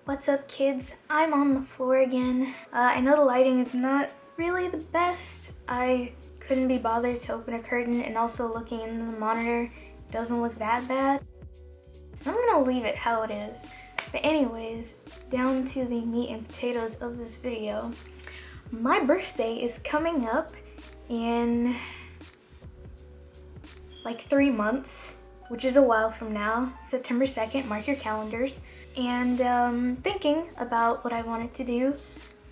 What's up, kids? I'm on the floor again. I know the lighting is not really the best. I couldn't be bothered to open a curtain, and also looking into the monitor doesn't look that bad. So I'm gonna leave it how it is. But anyways, down to the meat and potatoes of this video. My birthday is coming up in like 3 months, which is a while from now. September 2nd, mark your calendars. And thinking about what I wanted to do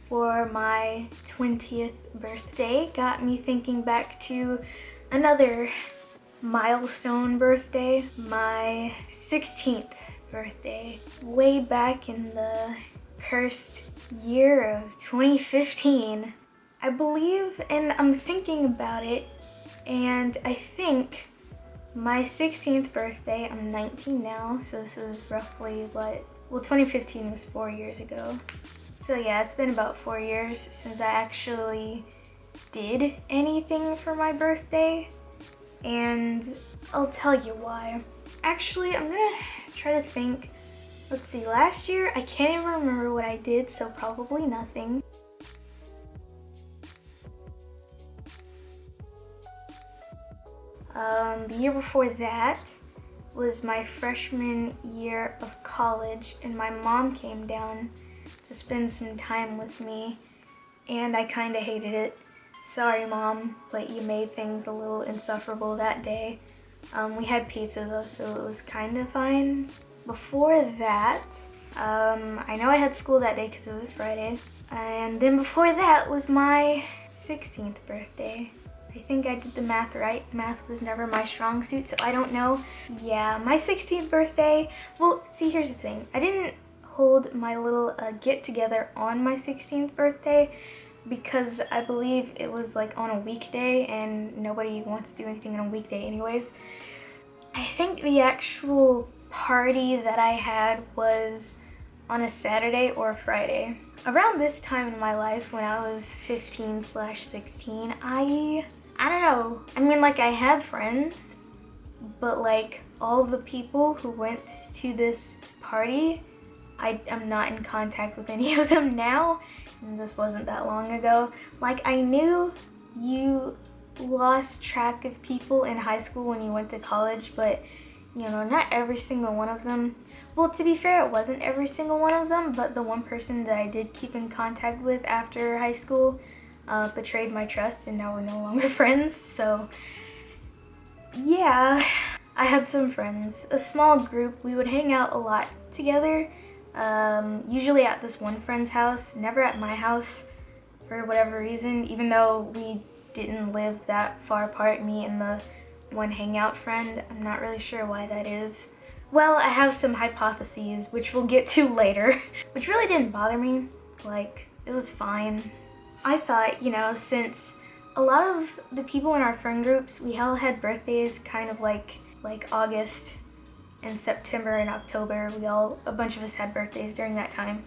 for my 20th birthday got me thinking back to another milestone birthday, my 16th birthday, way back in the cursed year of 2015. I believe, and I'm thinking about it, and I think my 16th birthday, I'm 19 now, so this is roughly what, well, 2015 was 4 years ago. So yeah, it's been about 4 years since I actually did anything for my birthday, and I'll tell you why. Actually, I'm gonna try to think. Let's see, last year, I can't even remember what I did, so probably nothing. The year before that was my freshman year of college, and my mom came down to spend some time with me, and I kind of hated it. Sorry, Mom, but you made things a little insufferable that day. We had pizza though, so it was kind of fine. Before that, I know I had school that day because it was Friday, and then before that was my 16th birthday. I think I did the math right. Math was never my strong suit, so I don't know. Yeah, my 16th birthday, well, see, here's the thing. I didn't hold my little get-together on my 16th birthday because I believe it was like on a weekday, and nobody wants to do anything on a weekday anyways. I think the actual party that I had was on a Saturday or a Friday. Around this time in my life, when I was 15/16, I don't know. I mean, like, I had friends, but like all the people who went to this party, I'm not in contact with any of them now, and this wasn't that long ago. Like, I knew you lost track of people in high school when you went to college, but you know, not every single one of them. Well, to be fair, it wasn't every single one of them, but the one person that I did keep in contact with after high school betrayed my trust, and now we're no longer friends. So yeah, I had some friends, a small group. We would hang out a lot together, usually at this one friend's house, never at my house for whatever reason, even though we didn't live that far apart, me and the one hangout friend. I'm not really sure why that is. Well, I have some hypotheses, which we'll get to later, which really didn't bother me. Like, it was fine. I thought, you know, since a lot of the people in our friend groups, we all had birthdays kind of like August and September and October. A bunch of us had birthdays during that time.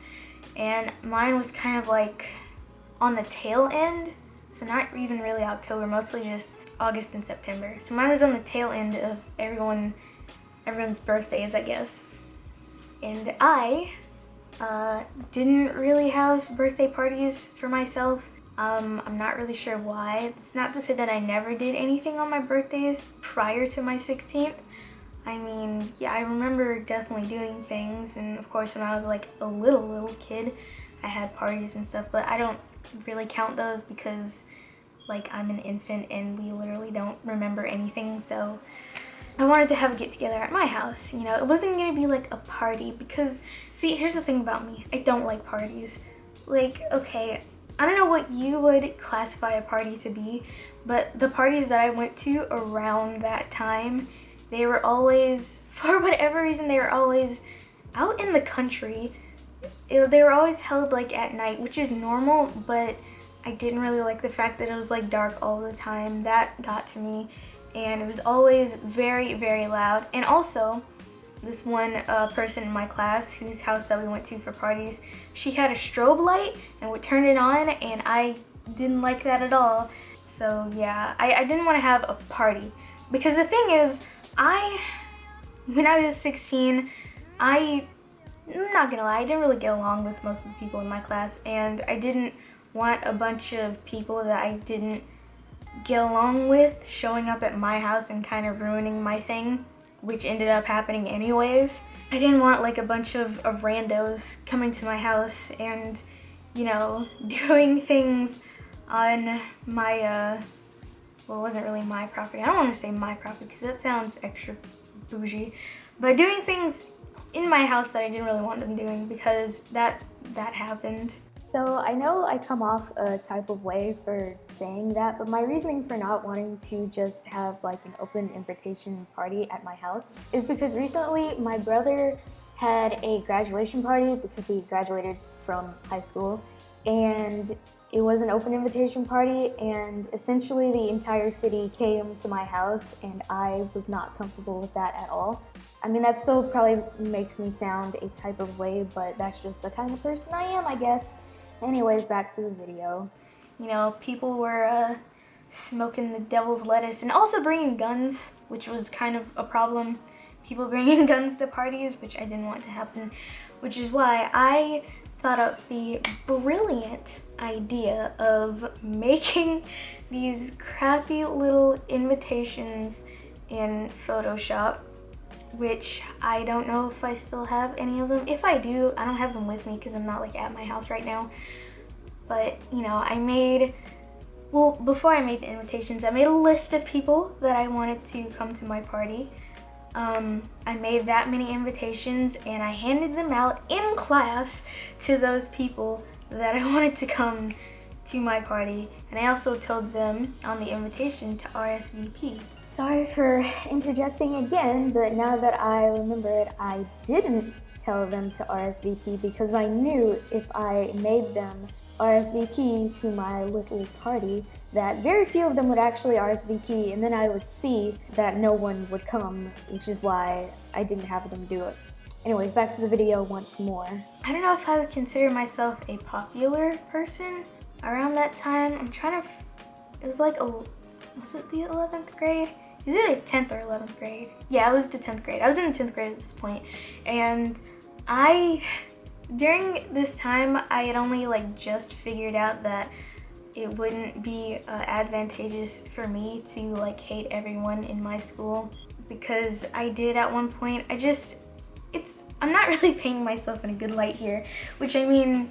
And mine was kind of like on the tail end. So not even really October, mostly just August and September. So mine was on the tail end of everyone's birthdays, I guess. And I didn't really have birthday parties for myself. I'm not really sure why. It's not to say that I never did anything on my birthdays prior to my 16th. I mean, yeah, I remember definitely doing things, and of course when I was like a little kid, I had parties and stuff, but I don't really count those because like I'm an infant and we literally don't remember anything. So I wanted to have a get-together at my house. You know, it wasn't gonna be like a party because, see, here's the thing about me. I don't like parties. Like, okay, I don't know what you would classify a party to be, but the parties that I went to around that time, they were always, for whatever reason, they were always out in the country. They were always held like at night, which is normal, but I didn't really like the fact that it was like dark all the time. That got to me. And it was always very, very loud. And also, this one person in my class whose house that we went to for parties, she had a strobe light and would turn it on, and I didn't like that at all. So yeah, I didn't want to have a party. Because the thing is, when I was 16, I I'm not gonna lie, I didn't really get along with most of the people in my class, and I didn't want a bunch of people that I didn't get along with showing up at my house and kind of ruining my thing, which ended up happening anyways. I didn't want like a bunch of randos coming to my house and, you know, doing things on my, well, it wasn't really my property. I don't want to say my property because that sounds extra bougie, but doing things in my house that I didn't really want them doing because that happened. So I know I come off a type of way for saying that, but my reasoning for not wanting to just have like an open invitation party at my house is because recently my brother had a graduation party because he graduated from high school, and it was an open invitation party, and essentially the entire city came to my house, and I was not comfortable with that at all. I mean, that still probably makes me sound a type of way, but that's just the kind of person I am, I guess. Anyways, back to the video. You know, people were smoking the devil's lettuce and also bringing guns, which was kind of a problem. People bringing guns to parties, which I didn't want to happen, which is why I thought up the brilliant idea of making these crappy little invitations in Photoshop, which I don't know if I still have any of them. If I do, I don't have them with me because I'm not like at my house right now. But, you know, before I made the invitations, I made a list of people that I wanted to come to my party. I made that many invitations and I handed them out in class to those people that I wanted to come to my party, and I also told them on the invitation to RSVP. Sorry for interjecting again, but now that I remember it, I didn't tell them to RSVP because I knew if I made them RSVP to my little party that very few of them would actually RSVP, and then I would see that no one would come, which is why I didn't have them do it. Anyways, back to the video once more. I don't know if I would consider myself a popular person around that time. I'm trying to, it was like, was it the 11th grade? Is it like 10th or 11th grade? Yeah, it was the 10th grade. I was in the 10th grade at this point. And during this time, I had only like just figured out that it wouldn't be advantageous for me to like hate everyone in my school, because I did at one point. I'm not really painting myself in a good light here, which I mean,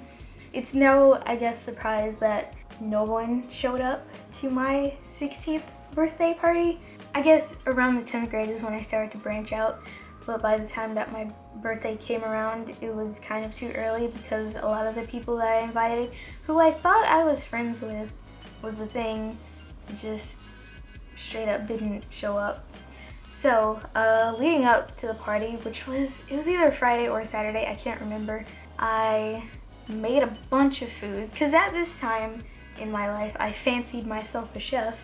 it's no, I guess, surprise that no one showed up to my 16th birthday party. I guess around the 10th grade is when I started to branch out, but by the time that my birthday came around, it was kind of too early because a lot of the people that I invited, who I thought I was friends with, was the thing, just straight up didn't show up. So, leading up to the party, it was either Friday or Saturday, I can't remember, I made a bunch of food, because at this time in my life, I fancied myself a chef.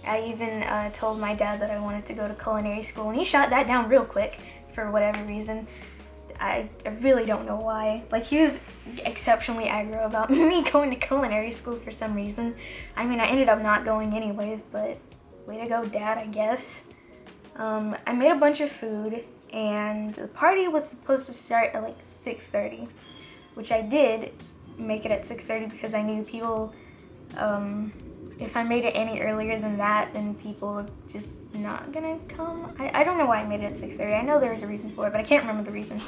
I even told my dad that I wanted to go to culinary school, and he shot that down real quick for whatever reason. I really don't know why. Like, he was exceptionally aggro about me going to culinary school for some reason. I mean, I ended up not going anyways, but way to go, Dad, I guess. I made a bunch of food, and the party was supposed to start at like 6:30, which I did make it at 6:30 because I knew people, if I made it any earlier than that, then people were just not gonna come. I don't know why I made it at 6:30. I know there was a reason for it, but I can't remember the reason.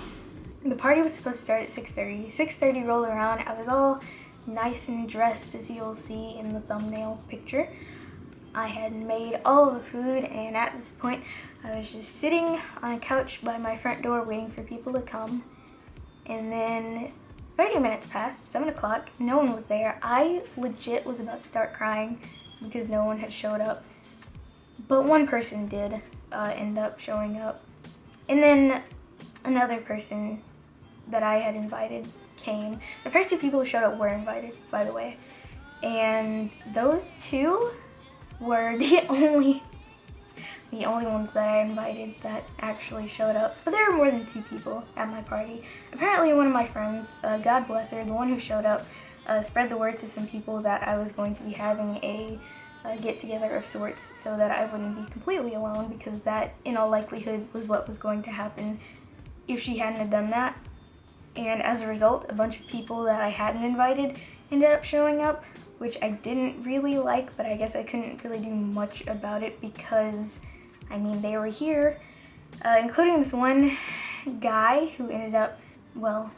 The party was supposed to start at 6:30. 6:30 rolled around. I was all nice and dressed, as you'll see in the thumbnail picture. I had made all of the food, and at this point, I was just sitting on a couch by my front door waiting for people to come. And then 30 minutes passed, 7 o'clock, no one was there. I legit was about to start crying because no one had showed up. But one person did end up showing up. And then another person that I had invited came. The first two people who showed up were invited, by the way. And those two were the only ones that I invited that actually showed up. But there were more than 2 people at my party. Apparently one of my friends, God bless her, the one who showed up, spread the word to some people that I was going to be having a get-together of sorts so that I wouldn't be completely alone, because that, in all likelihood, was what was going to happen if she hadn't have done that. and as a result, a bunch of people that I hadn't invited ended up showing up, which I didn't really like, but I guess I couldn't really do much about it because, I mean, they were here, including this one guy who ended up, well,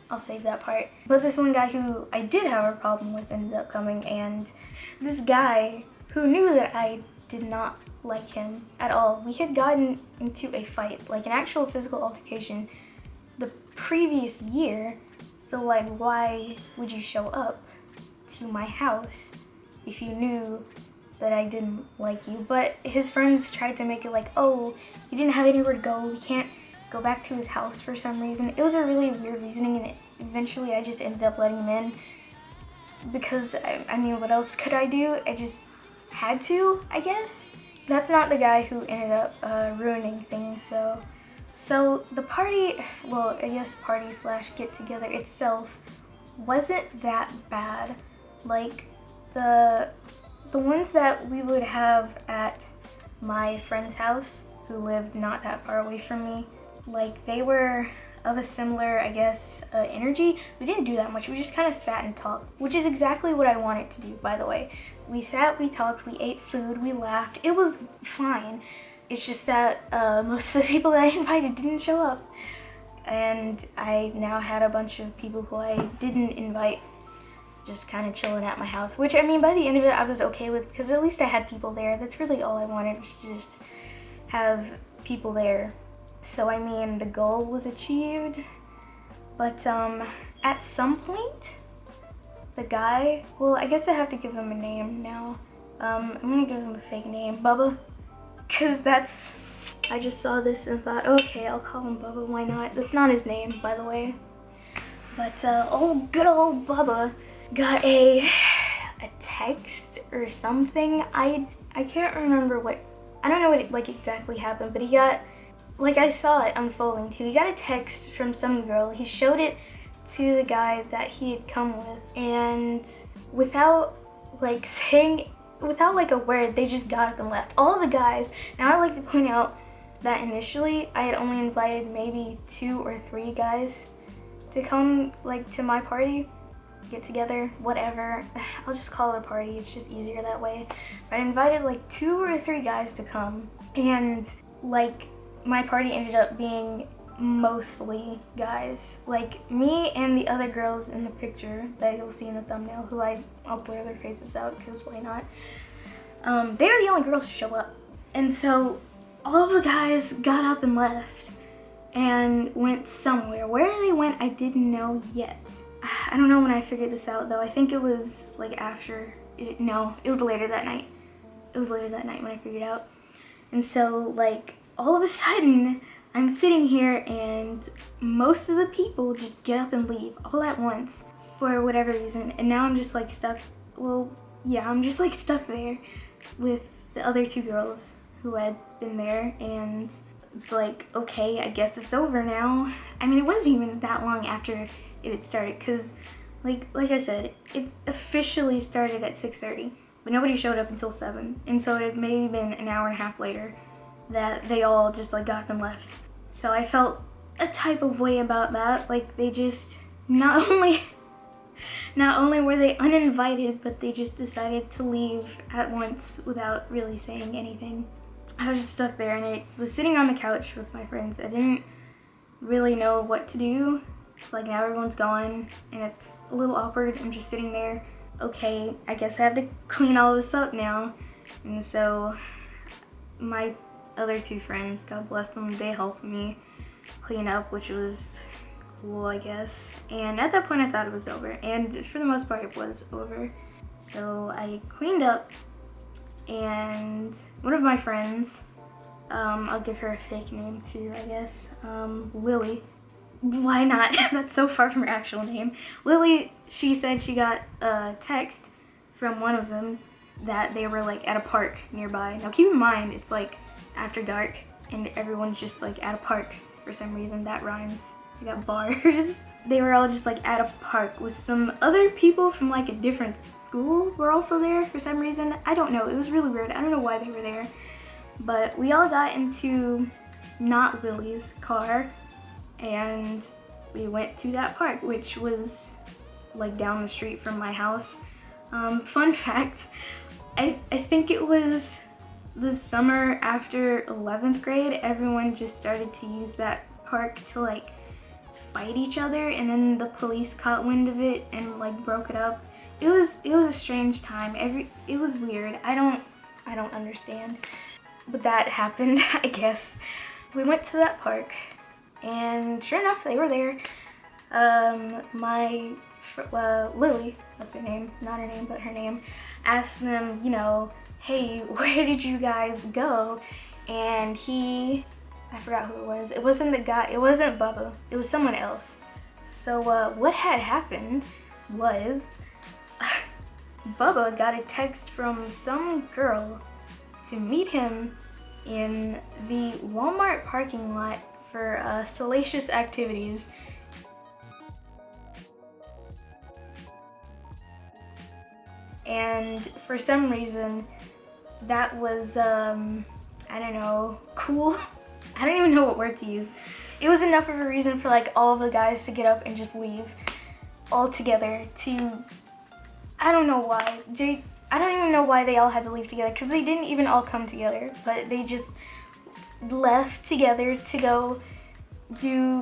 I'll save that part. But this one guy who I did have a problem with ended up coming, and this guy who knew that I did not like him at all. We had gotten into a fight, like an actual physical altercation, the previous year. So like, why would you show up to my house if you knew that I didn't like you? But his friends tried to make it like, oh, he didn't have anywhere to go, we can't go back to his house for some reason. It was a really weird reasoning, and eventually I just ended up letting him in because I mean, what else could I do? I just had to, I guess. That's not the guy who ended up ruining things, though. So the party, well, I guess party slash get together itself wasn't that bad. Like the ones that we would have at my friend's house, who lived not that far away from me, like they were of a similar, I guess, energy. We didn't do that much. We just kind of sat and talked, which is exactly what I wanted to do, by the way. We sat, we talked, we ate food, we laughed. It was fine. It's just that most of the people that I invited didn't show up. And I now had a bunch of people who I didn't invite just kind of chilling at my house, which, I mean, by the end of it, I was okay with, because at least I had people there. That's really all I wanted, was to just have people there. So, I mean, the goal was achieved, but at some point, the guy, well, I guess I have to give him a name now. I'm gonna give him a fake name, Bubba, because I just saw this and thought, okay, I'll call him Bubba, why not? That's not his name, by the way. But, good old Bubba got a text or something. I can't remember I don't know what like exactly happened, but he got, like, I saw it unfolding too. He got a text from some girl. He showed it to the guy that he had come with, and without like a word, they just got up and left. All the guys. Now I'd like to point out that initially I had only invited maybe 2 or 3 guys to come, like, to my party, get together, whatever. I'll just call it a party, it's just easier that way. But I invited like 2 or 3 guys to come, and like my party ended up being mostly guys. Like me and the other girls in the picture that you'll see in the thumbnail, who I'll blur their faces out because why not? They were the only girls to show up. And so all of the guys got up and left and went somewhere. Where they went, I didn't know yet. I don't know when I figured this out though. I think it was like it was later that night. It was later that night when I figured it out. And so like all of a sudden I'm sitting here and most of the people just get up and leave all at once for whatever reason. And now I'm just like stuck. Well, yeah, I'm just like stuck there with the other 2 girls who had been there, and it's like, okay, I guess it's over now. I mean, it wasn't even that long after it had started, because like I said, it officially started at 6:30, but nobody showed up until 7, and so it had maybe been an hour and a half later that they all just like got up and left. So I felt a type of way about that. Like they just not only were they uninvited, but they just decided to leave at once without really saying anything. I was just stuck there, and I was sitting on the couch with my friends. I didn't really know what to do. It's like now everyone's gone, and it's a little awkward. I'm just sitting there. Okay, I guess I have to clean all this up now. And so my other 2 friends, God bless them, they helped me clean up, which was cool, I guess. And at that point I thought it was over, and for the most part it was over. So I cleaned up, and one of my friends, I'll give her a fake name too, I guess, Lily. Why not? That's so far from her actual name. Lily, she said she got a text from one of them that they were like at a park nearby. Now keep in mind, it's like after dark and everyone's just like at a park for some reason. That rhymes. We got bars. They were all just like at a park with some other people from like a different school were also there for some reason. I don't know. It was really weird. I don't know why they were there. But we all got into not Lily's car, and we went to that park, which was like down the street from my house. Fun fact, I think it was the summer after 11th grade, everyone just started to use that park to like fight each other, and then the police caught wind of it and like broke it up. It was a strange time. It was weird. I don't understand. But that happened, I guess. We went to that park, and sure enough, they were there. Lily, that's her name, not her name, but her name, asked them, you know, hey, where did you guys go? And I forgot who it was. It wasn't the guy, it wasn't Bubba, it was someone else. So what had happened was Bubba got a text from some girl to meet him in the Walmart parking lot for salacious activities. And for some reason, that was, I don't know, cool. I don't even know what word to use. It was enough of a reason for like all of the guys to get up and just leave all together to, I don't know why. I don't even know why they all had to leave together, because they didn't even all come together, but they just left together to go do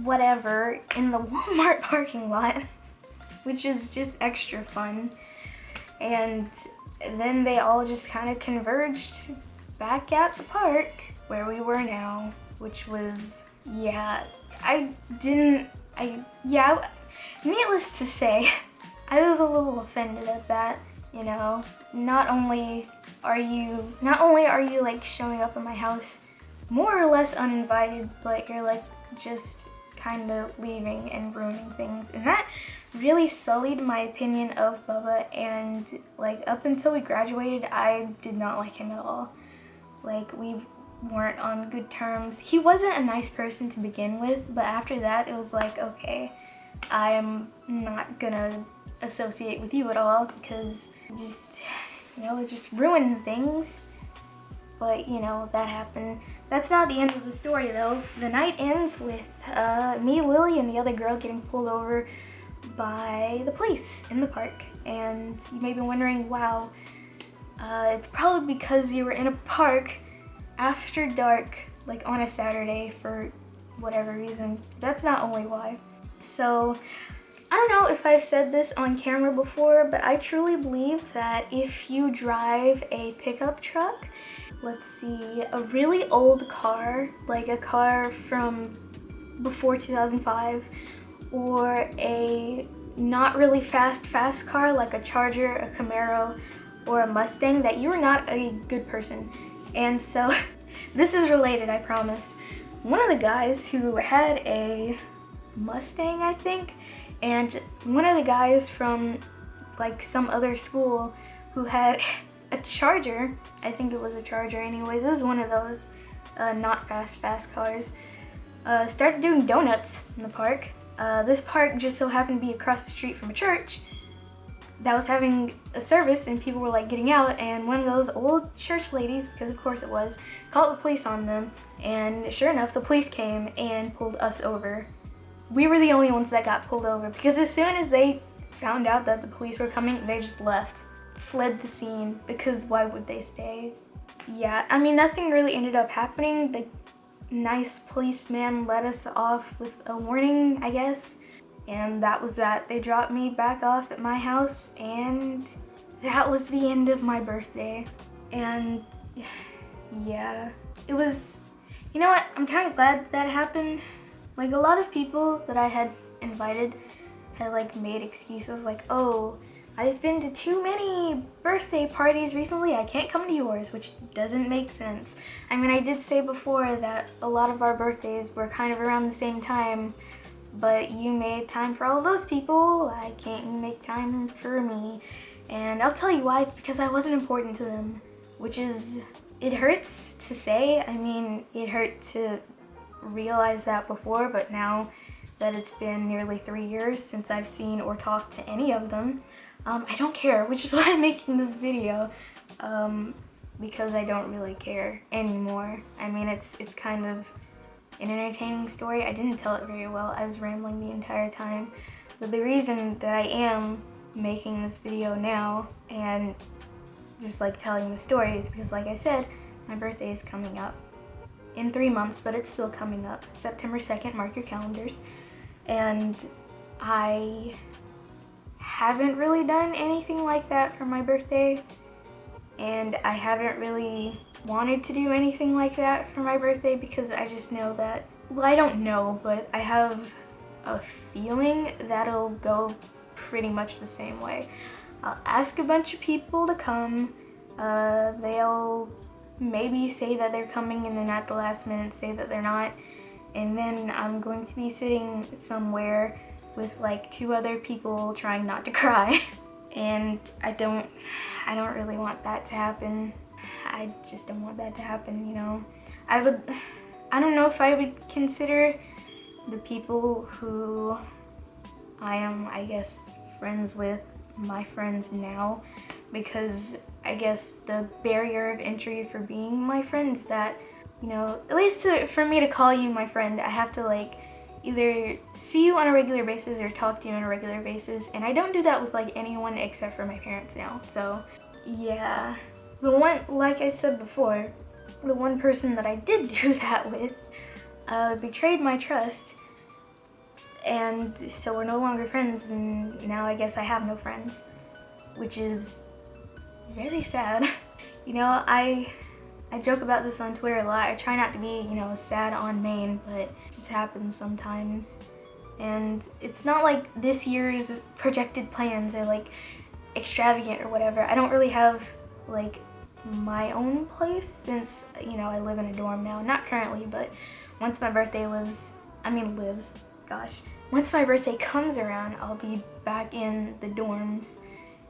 whatever in the Walmart parking lot, which is just extra fun. And then they all just kind of converged back at the park where we were now, which was, needless to say, I was a little offended at that, you know. Not only are you like showing up at my house more or less uninvited, but you're like just kind of leaving and ruining things. And that really sullied my opinion of Bubba, and like up until we graduated, I did not like him at all. Like, we weren't on good terms. He wasn't a nice person to begin with, but after that it was like, okay, I am not gonna associate with you at all, because just, you know, it just ruined things. But, you know, that happened. That's not the end of the story though. The night ends with me, Lily, and the other girl getting pulled over by the police in the park. And you may be wondering, wow, it's probably because you were in a park after dark, like on a Saturday for whatever reason. That's not only why. So, I don't know if I've said this on camera before, but I truly believe that if you drive a pickup truck, let's see, a really old car, like a car from before 2005, or a not really fast car like a Charger, a Camaro, or a Mustang, that you are not a good person. And so, this is related, I promise. One of the guys who had a Mustang, I think, and one of the guys from like some other school who had a Charger, I think it was a Charger anyways, it was one of those not fast cars, started doing donuts in the park. This park just so happened to be across the street from a church that was having a service, and people were like getting out, and one of those old church ladies, because of course it was, called the police on them, and sure enough, the police came and pulled us over. We were the only ones that got pulled over, because as soon as they found out that the police were coming, they just left, fled the scene, because why would they stay? Yeah, I mean, nothing really ended up happening. The nice policeman let us off with a warning, I guess. And that was that. They dropped me back off at my house, and that was the end of my birthday. And yeah, it was, you know what, I'm kind of glad that happened. Like, a lot of people that I had invited had like made excuses like, oh, I've been to too many birthday parties recently, I can't come to yours, which doesn't make sense. I mean, I did say before that a lot of our birthdays were kind of around the same time, but you made time for all of those people. Why can't you make time for me? And I'll tell you why, it's because I wasn't important to them, which is, it hurts to say. I mean, it hurt to realize that before, but now that it's been nearly 3 years since I've seen or talked to any of them, I don't care, which is why I'm making this video, because I don't really care anymore. I mean, it's kind of an entertaining story. I didn't tell it very well. I was rambling the entire time. But the reason that I am making this video now and just like telling the story is because, like I said, my birthday is coming up in 3 months, but it's still coming up. September 2nd, mark your calendars. And I haven't really done anything like that for my birthday, and I haven't really wanted to do anything like that for my birthday because I just know that, well, I don't know, but I have a feeling that'll go pretty much the same way. I'll ask a bunch of people to come, they'll maybe say that they're coming and then at the last minute say that they're not, and then I'm going to be sitting somewhere with like 2 other people trying not to cry. And I don't really want that to happen. I just don't want that to happen, you know. I don't know if I would consider the people who I am, I guess, friends with my friends now, because I guess the barrier of entry for being my friend is that, you know, at least for me to call you my friend, I have to like either see you on a regular basis or talk to you on a regular basis, and I don't do that with like anyone except for my parents now. So yeah, like I said before, the one person that I did do that with betrayed my trust, and so we're no longer friends, and now I guess I have no friends, which is very sad. You know, I joke about this on Twitter a lot. I try not to be, you know, sad on main, but it just happens sometimes. And it's not like this year's projected plans are like extravagant or whatever. I don't really have like my own place since, you know, I live in a dorm now. Not currently, but once my birthday once my birthday comes around, I'll be back in the dorms,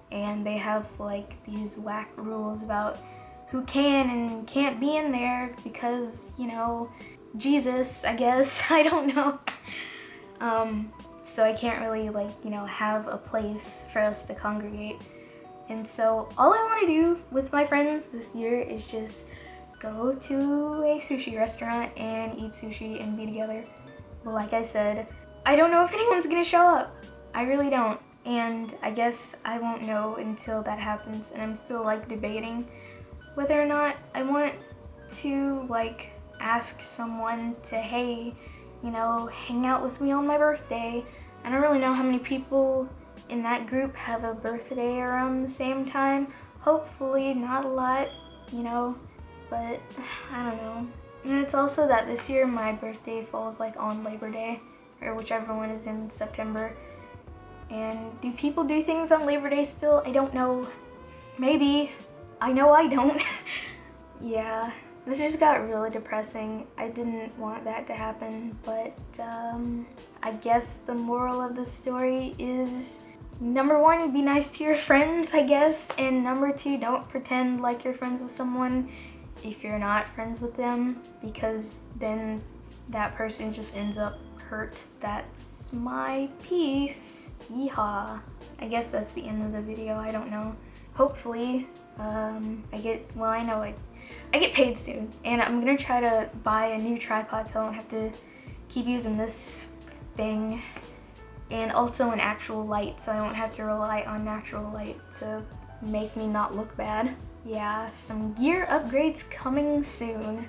and they have like these whack rules about who can and can't be in there because, you know, Jesus, I guess. I don't know. So I can't really like, you know, have a place for us to congregate. And so all I want to do with my friends this year is just go to a sushi restaurant and eat sushi and be together. But like I said, I don't know if anyone's gonna show up. I really don't. And I guess I won't know until that happens, and I'm still like debating whether or not I want to like ask someone to, hey, you know, hang out with me on my birthday. I don't really know how many people in that group have a birthday around the same time. Hopefully not a lot, you know, but I don't know. And it's also that this year my birthday falls like on Labor Day, or whichever one is in September. And do people do things on Labor Day still? I don't know. Maybe. I know I don't. Yeah, this just got really depressing. I didn't want that to happen, but I guess the moral of the story is, number 1, be nice to your friends, I guess, and number 2, don't pretend like you're friends with someone if you're not friends with them, because then that person just ends up hurt. That's my piece. Yeehaw. I guess that's the end of the video. I don't know. Hopefully, I get paid soon, and I'm gonna try to buy a new tripod so I don't have to keep using this thing, and also an actual light so I don't have to rely on natural light to make me not look bad. Yeah, some gear upgrades coming soon.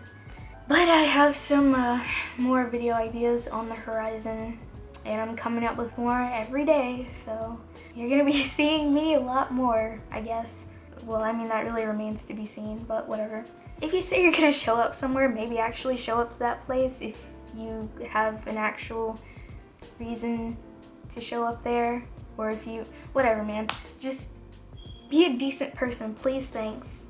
But I have some more video ideas on the horizon, and I'm coming up with more every day, so you're gonna be seeing me a lot more, I guess. Well, I mean, that really remains to be seen, but whatever. If you say you're gonna show up somewhere, maybe actually show up to that place if you have an actual reason to show up there, or if you, whatever, man. Just be a decent person, please, thanks.